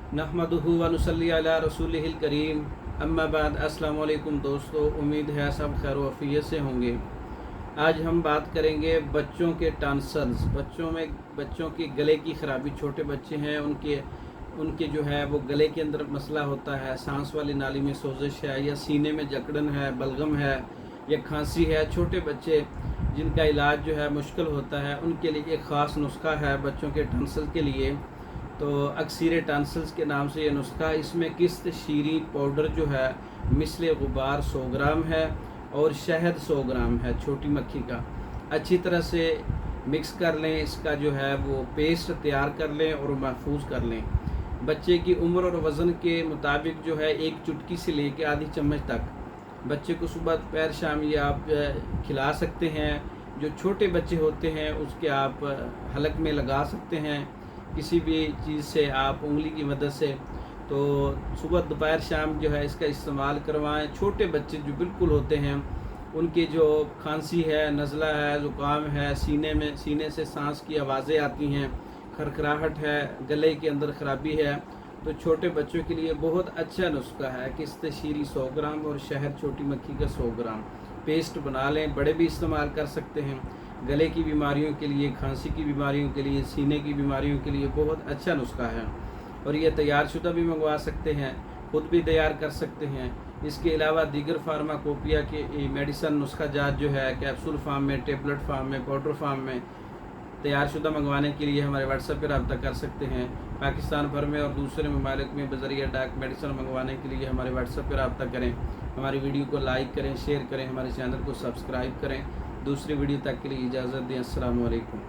नहमदुहु व नुसल्ली अला रसूलिहिल करीम, अम्मा बाद। अस्सलामु अलैकुम दोस्तों, उम्मीद है सब खैर वफ़ियत से होंगे। आज हम बात करेंगे बच्चों के टॉन्सिल्स। बच्चों की गले की ख़राबी। छोटे बच्चे हैं, उनके जो है वो गले के अंदर मसला होता है, सांस वाली नाली में सोजिश है, या सीने में जकड़न है, बलगम है, या खांसी है। छोटे बच्चे जिनका इलाज जो है मुश्किल होता है, उनके लिए एक ख़ास नुस्खा है बच्चों के टॉन्सिल के लिए। तो अक्सीर टॉन्सिल्स के नाम से ये नुस्खा। इसमें किस्त शीरी पाउडर जो है मिसल गुबार 100 ग्राम है, और शहद 100 ग्राम है छोटी मक्खी का। अच्छी तरह से मिक्स कर लें, इसका जो है वो पेस्ट तैयार कर लें और महफूज कर लें। बच्चे की उम्र और वज़न के मुताबिक जो है एक चुटकी से लेकर आधी चम्मच तक बच्चे को सुबह दोपहर शाम ये आप खिला सकते हैं। जो छोटे बच्चे होते हैं उसके आप हलक में लगा सकते हैं, किसी भी चीज़ से आप उंगली की मदद से। तो सुबह दोपहर शाम जो है इसका इस्तेमाल करवाएं। छोटे बच्चे जो बिल्कुल होते हैं, उनके जो खांसी है, नज़ला है, ज़ुकाम है, सीने से सांस की आवाज़ें आती हैं, खरखराहट है, गले के अंदर ख़राबी है, तो छोटे बच्चों के लिए बहुत अच्छा नुस्खा है। किस्त शीरी 100 ग्राम और शहद छोटी मक्खी का 100 ग्राम पेस्ट बना लें। बड़े भी इस्तेमाल कर सकते हैं। गले की बीमारियों के लिए, खांसी की बीमारियों के लिए, सीने की बीमारियों के लिए बहुत अच्छा नुस्खा है। और ये तैयार शुदा भी मंगवा सकते हैं, खुद भी तैयार कर सकते हैं। इसके अलावा दीगर फार्माकोपिया के मेडिसन नुस्खा जात जो है कैप्सूल फार्म में, टेबलेट फार्म में, पाउडर फार्म में तैयार शुदा मंगवाने के लिए हमारे व्हाट्सएप पर रब्ता कर सकते हैं। पाकिस्तान भर में और दूसरे ममालिक में बज़रिया डाक मेडिसन मंगवाने के लिए हमारे व्हाट्सएप पर रब्ता करें। हमारी वीडियो को लाइक करें, शेयर करें, हमारे चैनल को सब्सक्राइब करें। दूसरी वीडियो तक के लिए इजाज़त दें। अस्सलामु अलैकुम।